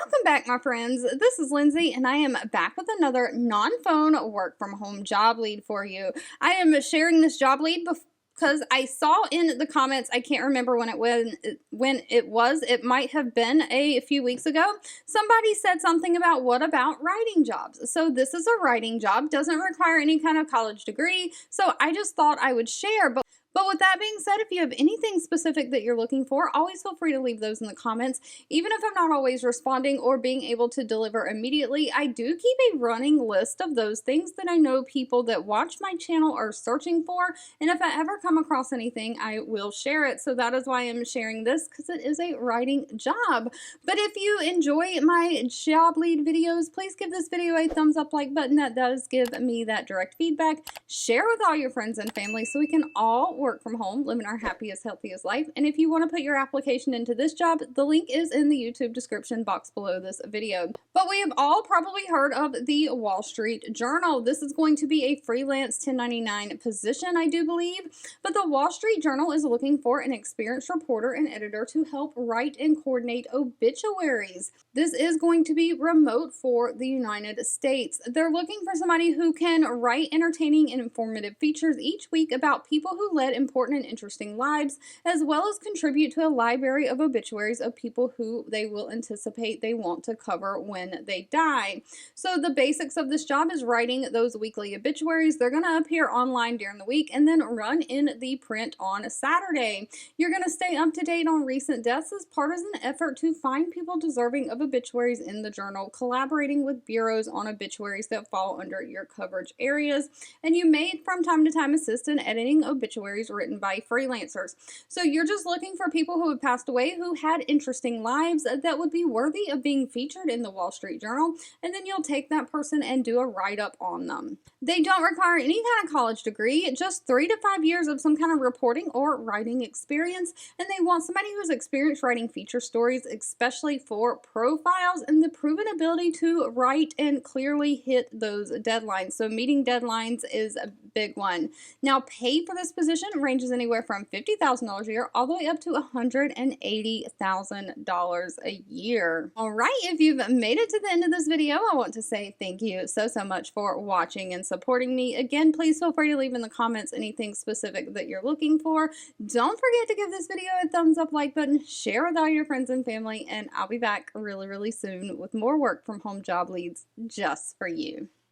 Welcome back, my friends. This is Lindsay, and I am back with another non-phone work-from-home job lead for you. I am sharing this job lead because I saw in the comments, I can't remember when it was, it might have been a few weeks ago, somebody said something about what about writing jobs. So this is a writing job, doesn't require any kind of college degree, so I just thought I would share. But with that being said, if you have anything specific that you're looking for, always feel free to leave those in the comments. Even if I'm not always responding or being able to deliver immediately, I do keep a running list of those things that I know people that watch my channel are searching for. And if I ever come across anything, I will share it. So that is why I'm sharing this, because it is a writing job. But if you enjoy my job lead videos, please give this video a thumbs up like button. That does give me that direct feedback. Share with all your friends and family so we can all work from home, living our happiest, healthiest life. And if you want to put your application into this job, the link is in the YouTube description box below this video. But we have all probably heard of the Wall Street Journal. This is going to be a freelance 1099 position, I do believe. But the Wall Street Journal is looking for an experienced reporter and editor to help write and coordinate obituaries. This is going to be remote for the United States. They're looking for somebody who can write entertaining and informative features each week about people who led important and interesting lives, as well as contribute to a library of obituaries of people who they will anticipate they want to cover when they die. So the basics of this job is writing those weekly obituaries. They're going to appear online during the week and then run in the print on a Saturday. You're going to stay up to date on recent deaths as part of an effort to find people deserving of obituaries in the journal, collaborating with bureaus on obituaries that fall under your coverage areas. And you may from time to time assist in editing obituaries written by freelancers. So you're just looking for people who have passed away who had interesting lives that would be worthy of being featured in the Wall Street Journal, and then you'll take that person and do a write-up on them. They don't require any kind of college degree, just 3 to 5 years of some kind of reporting or writing experience, and they want somebody who's experienced writing feature stories, especially for profiles, and the proven ability to write and clearly hit those deadlines. So meeting deadlines is a big one. Now, pay for this position ranges anywhere from $50,000 a year all the way up to $180,000 a year. All right, if you've made it to the end of this video, I want to say thank you so much for watching and supporting me. Again, please feel free to leave in the comments anything specific that you're looking for. Don't forget to give this video a thumbs up like button, share with all your friends and family, and I'll be back really soon with more work from home job leads just for you.